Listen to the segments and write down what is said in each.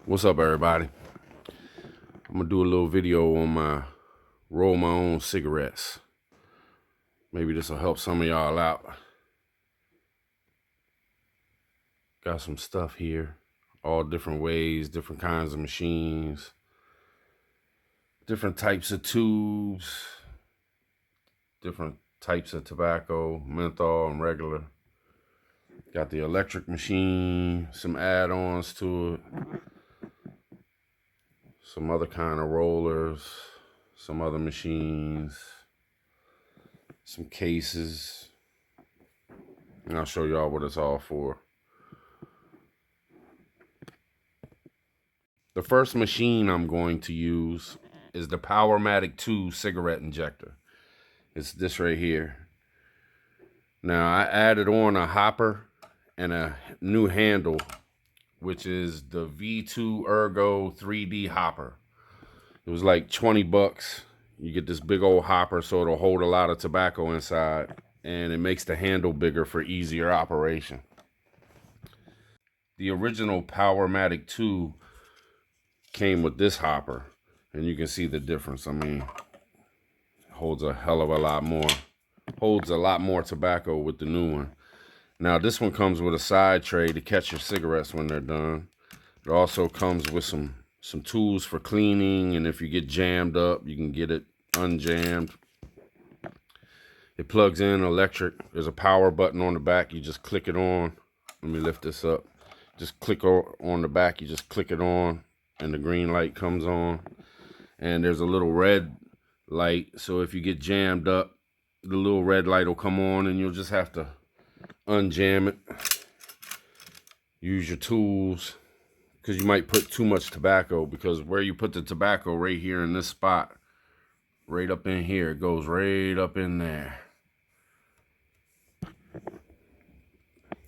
What's up, everybody? I'm gonna do a little video on my roll my own cigarettes. Maybe this will help some of y'all out. Got some stuff here, all different ways, different kinds of machines, different types of tubes, different types of tobacco, menthol and regular. Got the electric machine, some add-ons to it, some other kind of rollers, some other machines, some cases, and I'll show y'all what it's all for. The first machine I'm going to use is the Powermatic 2 cigarette injector. It's this right here. Now I added on a hopper and a new handle, which is the V2 Ergo 3D hopper. It was like 20 bucks. You get this big old hopper so it'll hold a lot of tobacco inside, and it makes the handle bigger for easier operation. The original Powermatic 2 came with this hopper, and you can see the difference. I mean, it holds a hell of a lot more. Holds a lot more tobacco with the new one. Now this one comes with a side tray to catch your cigarettes when they're done. It also comes with some tools for cleaning, and if you get jammed up, you can get it unjammed. It plugs in electric. There's a power button on the back. You just click it on. Let me lift this up. Just click on the back. You just click it on, and the green light comes on. And there's a little red light, so if you get jammed up, the little red light will come on, and you'll just have to unjam it. Use your tools, because you might put too much tobacco, because where you put the tobacco right here in this spot, right up in here, it goes right up in there.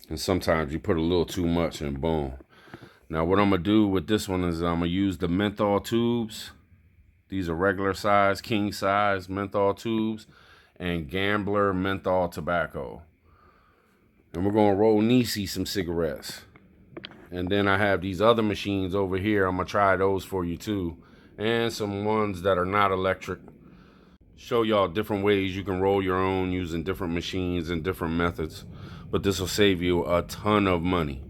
And sometimes you put a little too much and boom. Now what I'm gonna do with this one is I'm gonna use the menthol tubes. These are regular size, king size menthol tubes, and Gambler menthol tobacco. And we're gonna roll Nisi some cigarettes. And then I have these other machines over here. I'm gonna try those for you too. And some ones that are not electric. Show y'all different ways you can roll your own using different machines and different methods. But this will save you a ton of money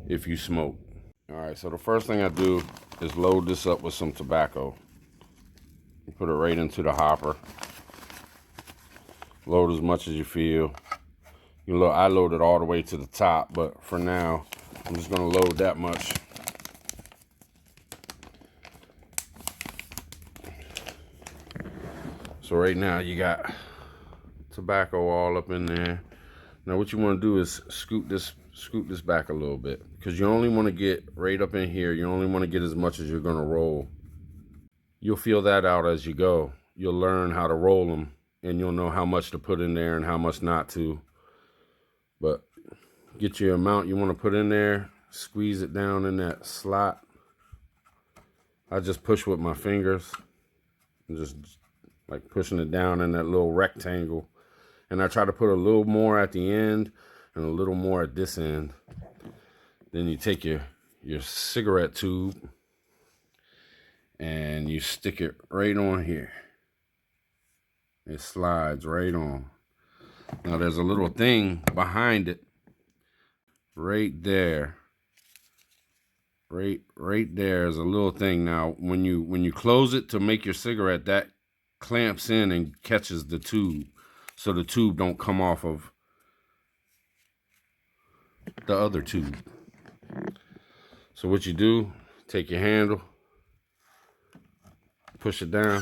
if you smoke. All right, so the first thing I do is load this up with some tobacco. Put it right into the hopper. Load as much as you feel. I load it all the way to the top, but for now, I'm just gonna load that much. So right now you got tobacco all up in there. Now what you want to do is scoot this back a little bit, because you only want to get right up in here. You only want to get as much as you're gonna roll. You'll feel that out as you go. You'll learn how to roll them, and you'll know how much to put in there and how much not to. But get your amount you want to put in there, squeeze it down in that slot. I just push with my fingers, and just like pushing it down in that little rectangle. And I try to put a little more at the end and a little more at this end. Then you take your cigarette tube and you stick it right on here. It slides right on. Now there's a little thing behind it, right there. Right there is a little thing. Now when you close it to make your cigarette, that clamps in and catches the tube, so the tube don't come off of the other tube. So what you do, take your handle, push it down,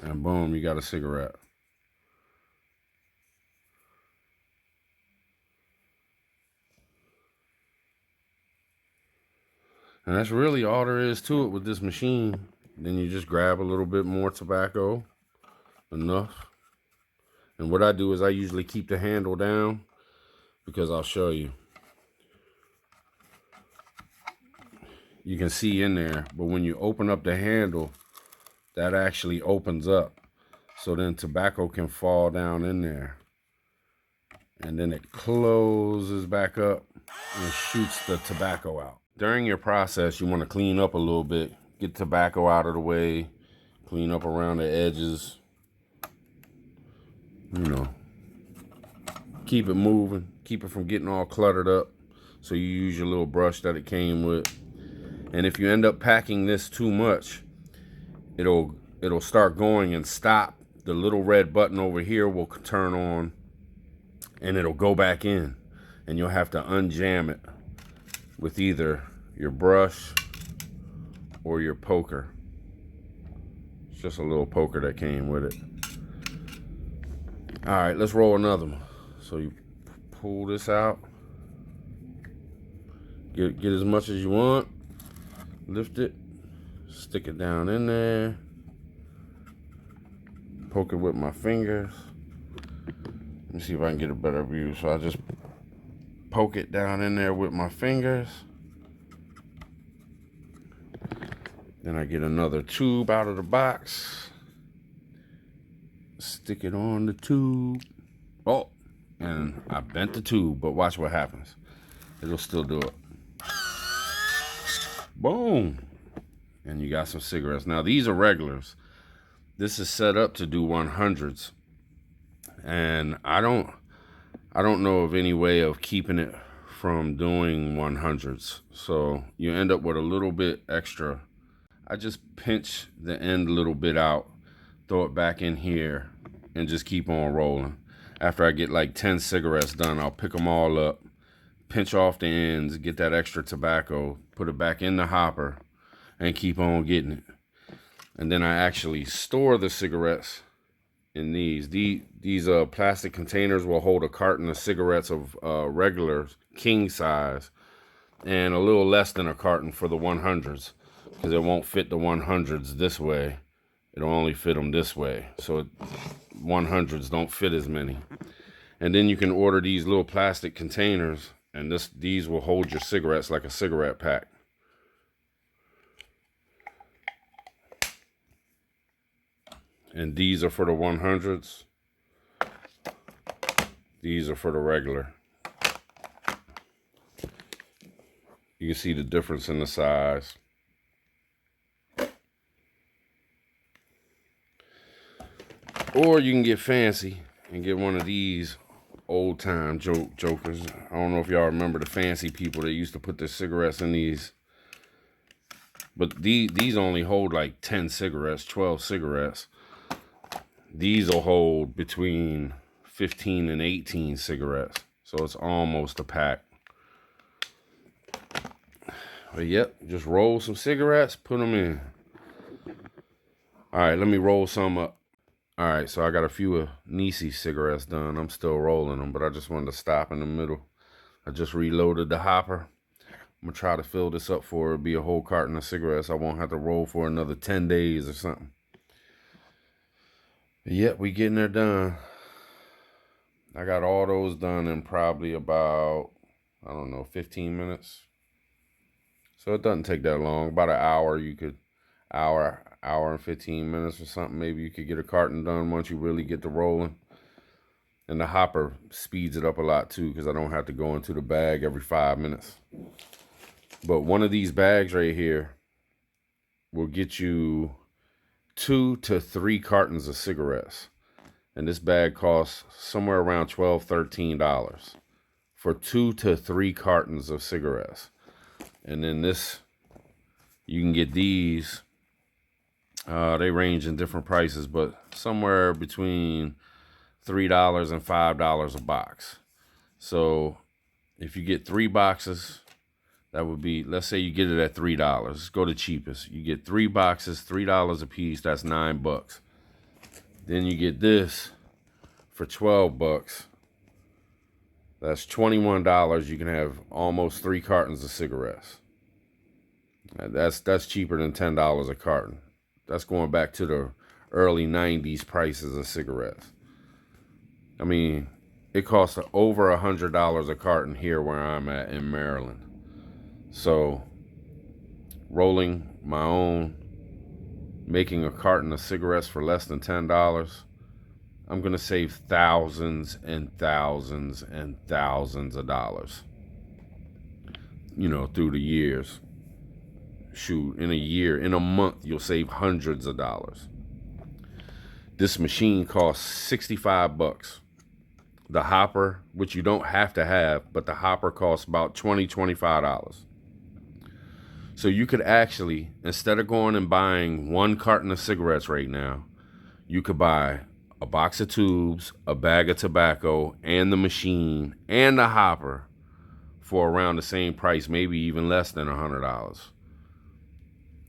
and boom, you got a cigarette. And that's really all there is to it with this machine. Then you just grab a little bit more tobacco, enough. And what I do is I usually keep the handle down, because I'll show you. You can see in there, but when you open up the handle, that actually opens up. So then tobacco can fall down in there. And then it closes back up. and shoots the tobacco out. During your process, you want to clean up a little bit, get tobacco out of the way, clean up around the edges, you know, keep it moving, keep it from getting all cluttered up. So you use your little brush that it came with. And if you end up packing this too much, it'll start going and stop. The little red button over here will turn on and it'll go back in, and you'll have to unjam it with either your brush or your poker. It's just a little poker that came with it. All right, let's roll another one. So you pull this out, get as much as you want, lift it, stick it down in there, poke it with my fingers. Let me see if I can get a better view. So I just poke it down in there with my fingers. Then I get another tube out of the box, stick it on the tube. Oh, and I bent the tube, but watch what happens. It'll still do it. Boom. And you got some cigarettes. Now these are regulars. This is set up to do 100s. And I don't know of any way of keeping it from doing 100s. So you end up with a little bit extra. I just pinch the end a little bit out, throw it back in here, and just keep on rolling. After I get like 10 cigarettes done, I'll pick them all up, pinch off the ends, get that extra tobacco, put it back in the hopper, and keep on getting it. And then I actually store the cigarettes in these. These plastic containers will hold a carton of cigarettes of regular king size, and a little less than a carton for the 100s, because it won't fit the 100s this way. It'll only fit them this way. So 100s don't fit as many. And then you can order these little plastic containers, and these will hold your cigarettes like a cigarette pack. And these are for the 100s. These are for the regular. You can see the difference in the size. Or you can get fancy and get one of these old time jokers. I don't know if y'all remember the fancy people that used to put their cigarettes in these. But these only hold like 10 cigarettes, 12 cigarettes. These will hold between 15 and 18 cigarettes. So it's almost a pack. But yep, just roll some cigarettes, put them in. All right, let me roll some up. All right, so I got a few of Nisi's cigarettes done. I'm still rolling them, but I just wanted to stop in the middle. I just reloaded the hopper. I'm gonna try to fill this up for it. Be a whole carton of cigarettes. I won't have to roll for another 10 days or something. But yep, we getting there done. I got all those done in probably about, I don't know, 15 minutes. So it doesn't take that long. About an hour, hour and 15 minutes or something. Maybe you could get a carton done once you really get to rolling. And the hopper speeds it up a lot too, because I don't have to go into the bag every 5 minutes. But one of these bags right here will get you 2 to 3 cartons of cigarettes. And this bag costs somewhere around $12, $13 for 2 to 3 cartons of cigarettes. And then you can get these. They range in different prices, but somewhere between $3 and $5 a box. So if you get 3 boxes, that would be, let's say you get it at $3. Let's go to cheapest. You get 3 boxes, $3 a piece. That's $9. Then you get this for $12. That's $21. You can have almost 3 cartons of cigarettes. That's cheaper than $10 a carton. That's going back to the early 90s prices of cigarettes. I mean, it costs over $100 a carton here where I'm at in Maryland. So, rolling my own, making a carton of cigarettes for less than $10, I'm going to save thousands and thousands and thousands of dollars. you know, through the years. Shoot, in a year, in a month, you'll save hundreds of dollars. This machine costs 65 bucks. The hopper, which you don't have to have, but the hopper costs about $25. So you could actually, instead of going and buying one carton of cigarettes right now, you could buy a box of tubes, a bag of tobacco, and the machine, and the hopper for around the same price, maybe even less than $100.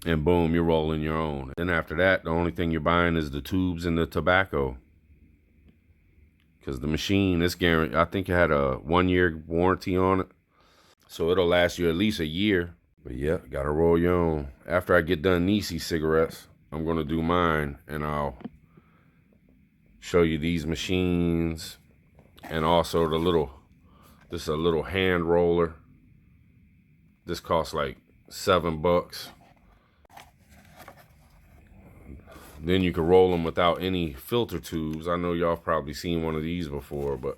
And boom, you're rolling your own. Then after that, the only thing you're buying is the tubes and the tobacco. Because the machine is guaranteed. I think it had a 1-year warranty on it. So it'll last you at least a year. But yeah, gotta roll your own. After I get done Niecy cigarettes, I'm gonna do mine, and I'll show you these machines, and also this is a little hand roller. This costs like $7. Then you can roll them without any filter tubes. I know y'all probably seen one of these before, but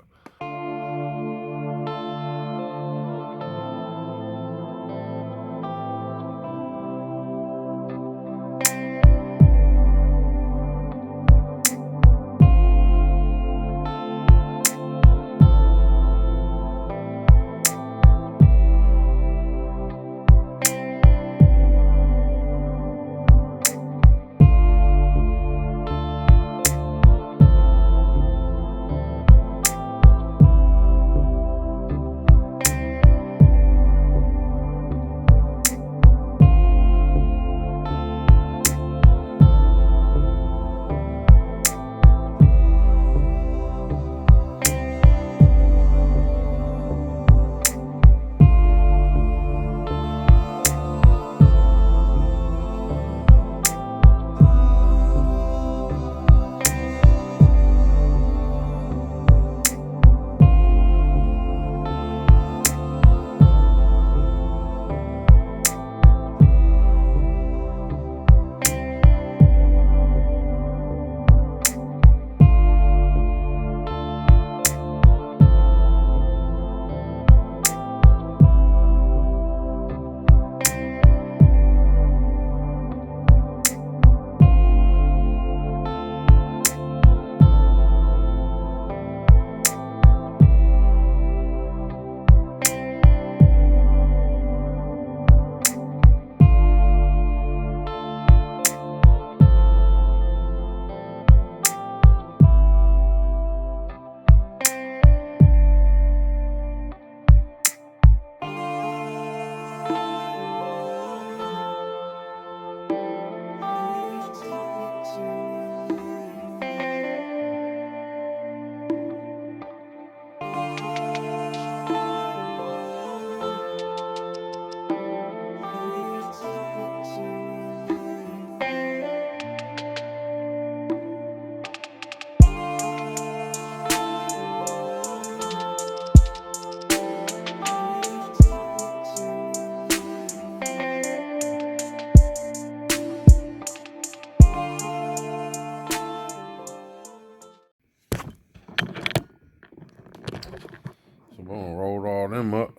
boom, rolled all them up.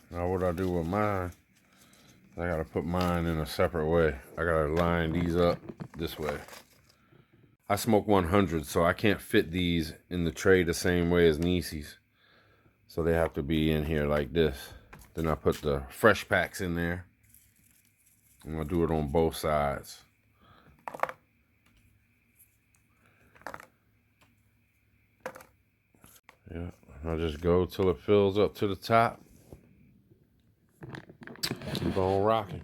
Now what I do with mine, I gotta put mine in a separate way. I gotta line these up this way. I smoke 100, so I can't fit these in the tray the same way as Niecy's. So they have to be in here like this. Then I put the fresh packs in there. I'm gonna do it on both sides. Yeah, I'll just go till it fills up to the top. Keep on rocking.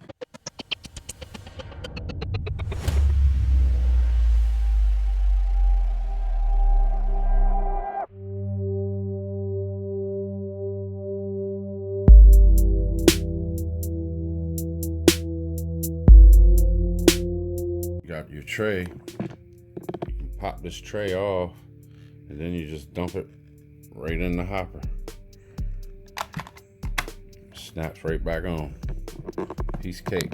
You got your tray. You can pop this tray off, and then you just dump it right in the hopper. Snaps right back on. Piece of cake.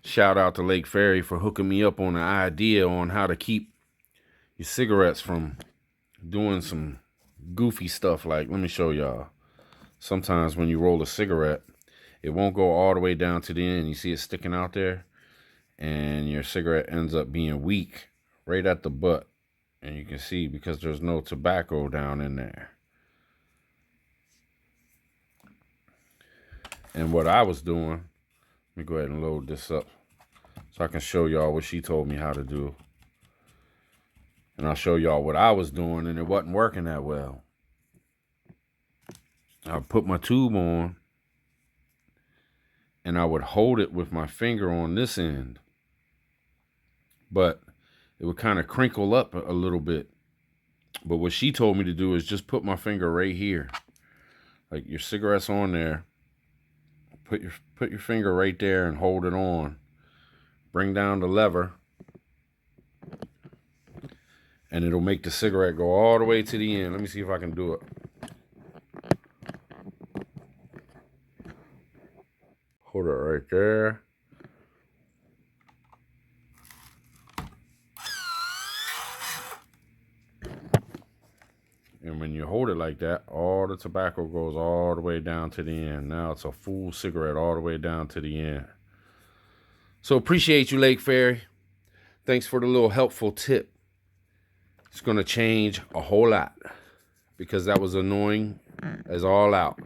Shout out to Lake Ferry for hooking me up on an idea on how to keep your cigarettes from doing some goofy stuff. Like, let me show y'all. Sometimes when you roll a cigarette, it won't go all the way down to the end. You see it sticking out there, and your cigarette ends up being weak right at the butt. And you can see because there's no tobacco down in there. And what I was doing, let me go ahead and load this up so I can show y'all what she told me how to do. And I'll show y'all what I was doing, and it wasn't working that well. I put my tube on, and I would hold it with my finger on this end. But it would kind of crinkle up a little bit. But what she told me to do is just put my finger right here. Like, your cigarette's on there. Put your finger right there and hold it on. Bring down the lever. And it'll make the cigarette go all the way to the end. Let me see if I can do it. Hold it right there. And when you hold it like that, all the tobacco goes all the way down to the end. Now it's a full cigarette all the way down to the end. So appreciate you, Lake Ferry. Thanks for the little helpful tip. It's going to change a whole lot, because that was annoying as all out.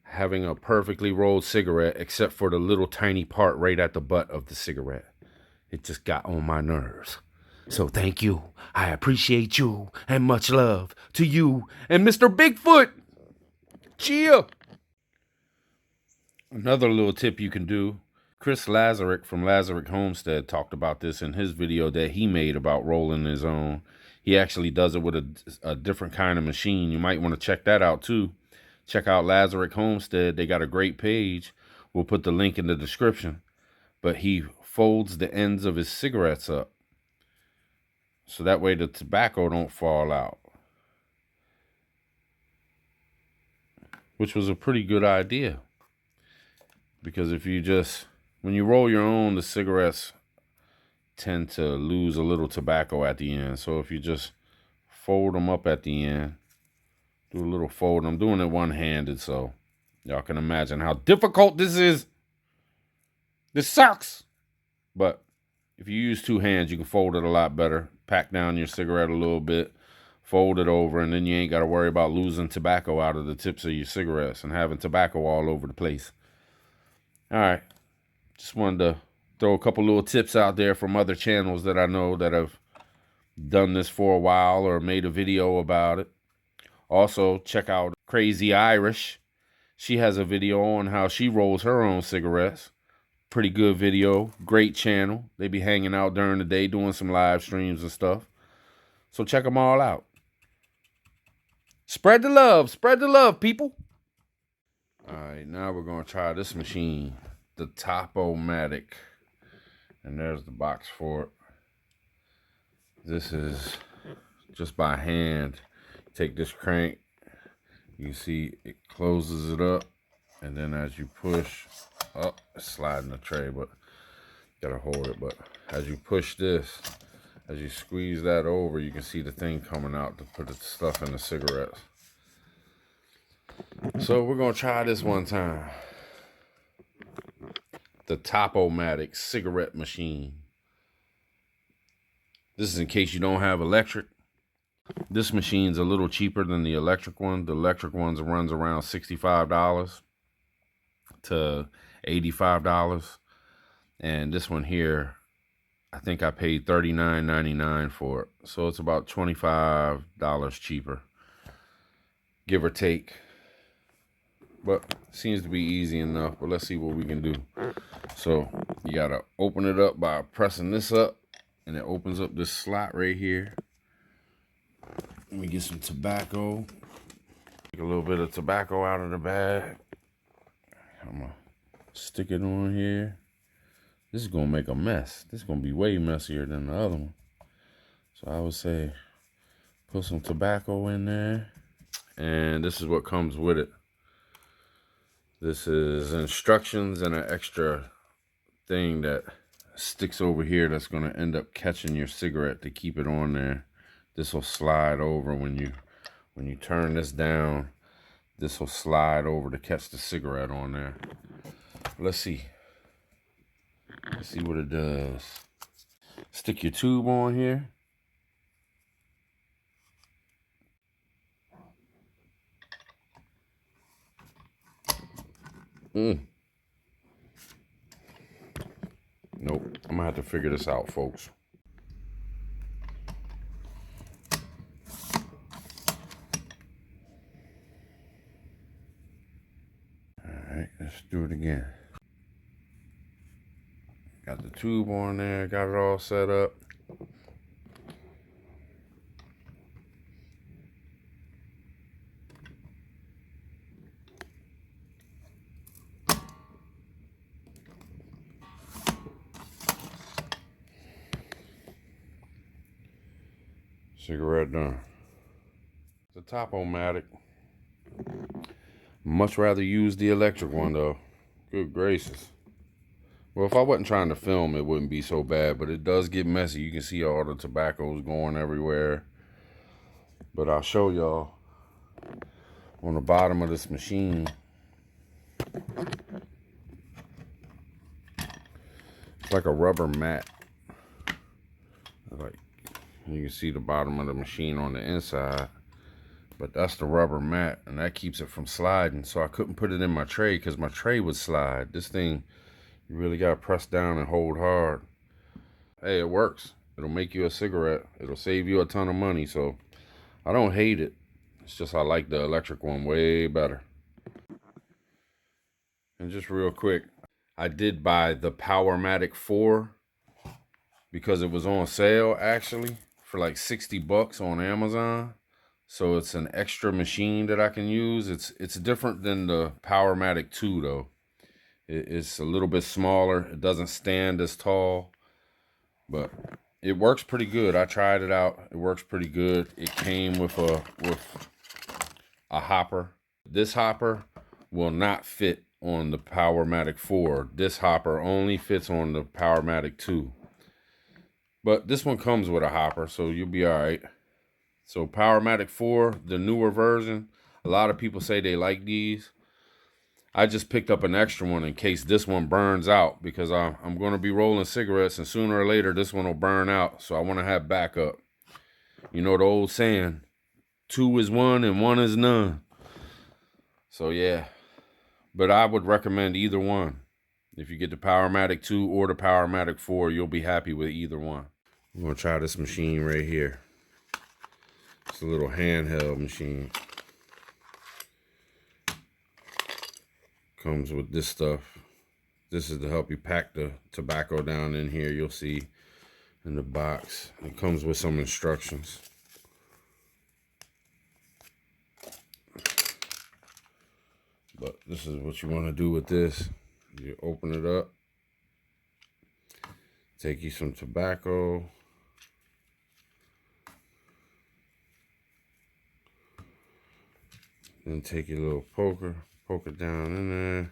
Having a perfectly rolled cigarette, except for the little tiny part right at the butt of the cigarette. It just got on my nerves. So thank you. I appreciate you, and much love to you and Mr. Bigfoot. Cheer. Another little tip you can do. Chris Lazarick from Lazarick Homestead talked about this in his video that he made about rolling his own. He actually does it with a different kind of machine. You might want to check that out too. Check out Lazarick Homestead. They got a great page. We'll put the link in the description. But he folds the ends of his cigarettes up, so that way the tobacco don't fall out. Which was a pretty good idea. Because if you just, when you roll your own, the cigarettes tend to lose a little tobacco at the end. So if you just fold them up at the end, do a little fold. I'm doing it one-handed, so y'all can imagine how difficult this is. This sucks. But if you use two hands, you can fold it a lot better. Pack down your cigarette a little bit, fold it over, and then you ain't got to worry about losing tobacco out of the tips of your cigarettes and having tobacco all over the place. All right. Just wanted to throw a couple little tips out there from other channels that I know that have done this for a while or made a video about it. Also, check out Crazy Irish. She has a video on how she rolls her own cigarettes. Pretty good video. Great channel. They be hanging out during the day doing some live streams and stuff. So check them all out. Spread the love. Spread the love, people. All right, now we're going to try this machine. The Top-O-Matic. And there's the box for it. This is just by hand. Take this crank. You can see it closes it up. And then as you push up, it's sliding the tray, but gotta hold it. But as you push this, as you squeeze that over, you can see the thing coming out to put the stuff in the cigarettes. So we're gonna try this one time. The Top-O-Matic cigarette machine. This is in case you don't have electric. This machine's a little cheaper than the electric one. The electric ones runs around $65 to $85. And this one here, I think I paid $39.99 for it. So it's about $25 cheaper, give or take. But seems to be easy enough. But let's see what we can do. So you gotta open it up by pressing this up, and it opens up this slot right here. Let me get some tobacco. Take a little bit of tobacco out of the bag. I'm gonna stick it on here. This is gonna make a mess. This is gonna be way messier than the other one. So I would say put some tobacco in there. And this is what comes with it. This is instructions and an extra thing that sticks over here that's going to end up catching your cigarette to keep it on there. This will slide over when you turn this down. This will slide over to catch the cigarette on there. Let's see. Let's see what it does. Stick your tube on here. Nope. I'm gonna have to figure this out, folks. Alright, let's do it again. Got the tube on there, got it all set up. Cigarette done. The Top-O-Matic. Much rather use the electric one though. Good gracious. Well, if I wasn't trying to film, it wouldn't be so bad, but it does get messy. You can see all the tobaccos going everywhere. But I'll show y'all on the bottom of this machine. It's like a rubber mat. Like, you can see the bottom of the machine on the inside. But that's the rubber mat, and that keeps it from sliding. So I couldn't put it in my tray because my tray would slide. This thing, you really got to press down and hold hard. Hey, it works. It'll make you a cigarette. It'll save you a ton of money. So I don't hate it. It's just I like the electric one way better. And just real quick, I did buy the Powermatic 4 because it was on sale actually for like 60 bucks on Amazon. So it's an extra machine that I can use. It's different than the Powermatic 2 though. It's a little bit smaller. It doesn't stand as tall, but it works pretty good. I tried it out. It works pretty good. It came with a hopper. This hopper will not fit on the Powermatic 4. This hopper only fits on the Powermatic 2. But this one comes with a hopper, so you'll be all right. So Powermatic 4, the newer version, a lot of people say they like these. I just picked up an extra one in case this one burns out because I'm going to be rolling cigarettes and sooner or later this one will burn out. So I want to have backup. You know the old saying, 2 is 1 and 1 is none. So yeah, but I would recommend either one. If you get the Powermatic 2 or the Powermatic 4, you'll be happy with either one. I'm going to try this machine right here. It's a little handheld machine. Comes with this stuff. This is to help you pack the tobacco down in here. You'll see in the box. It comes with some instructions. But this is what you want to do with this. You open it up. Take you some tobacco. Then take your little poker, poke it down in there.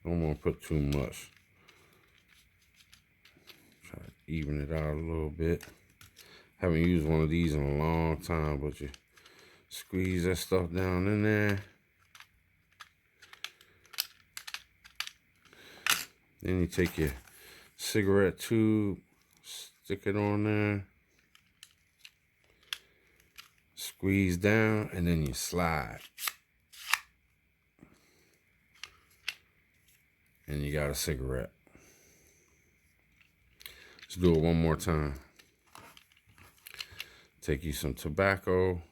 Don't want to put too much. Try to even it out a little bit. Haven't used one of these in a long time, but you squeeze that stuff down in there. Then you take your cigarette tube, stick it on there. Squeeze down, and then you slide. And you got a cigarette. Let's do it one more time. Take you some tobacco.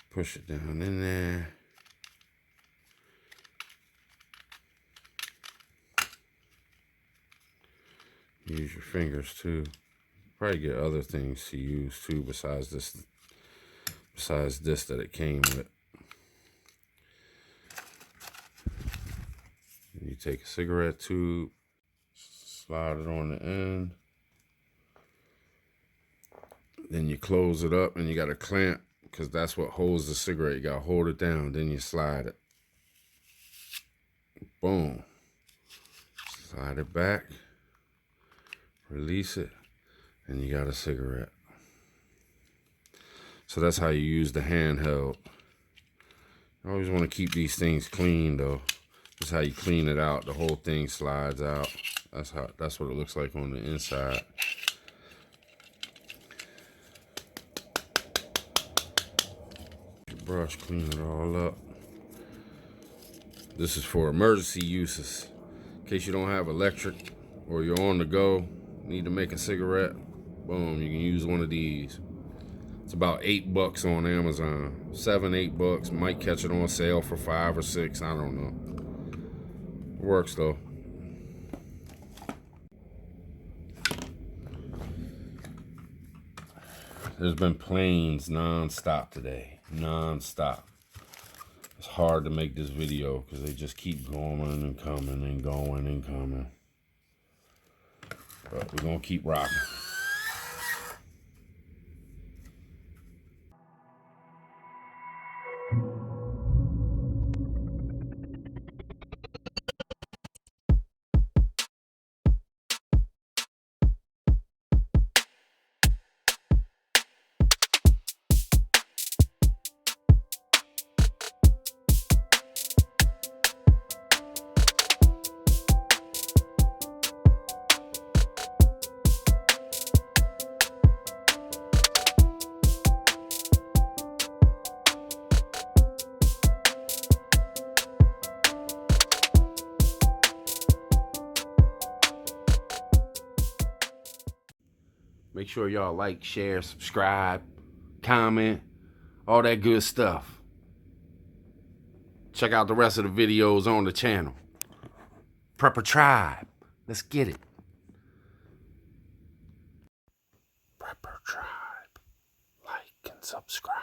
Push it down in there. Use your fingers too. Probably get other things to use too besides this that it came with. And you take a cigarette tube, slide it on the end. Then you close it up and you got a clamp because that's what holds the cigarette. You got to hold it down. Then you slide it. Boom. Slide it back. Release it. And you got a cigarette. So that's how you use the handheld. You always want to keep these things clean though. That's how you clean it out. The whole thing slides out. That's what it looks like on the inside. Brush, clean it all up. This is for emergency uses. In case you don't have electric or you're on the go, need to make a cigarette, boom, you can use one of these. It's about $8 on Amazon. $7, $8. Might catch it on sale for $5 or $6. I don't know. It works though. There's been planes non-stop today. Non-stop. It's hard to make this video because they just keep going and coming and going and coming. But we're gonna keep rocking. Make sure y'all like, share, subscribe, comment, all that good stuff. Check out the rest of the videos on the channel. Prepper Tribe. Let's get it. Prepper Tribe. Like and subscribe.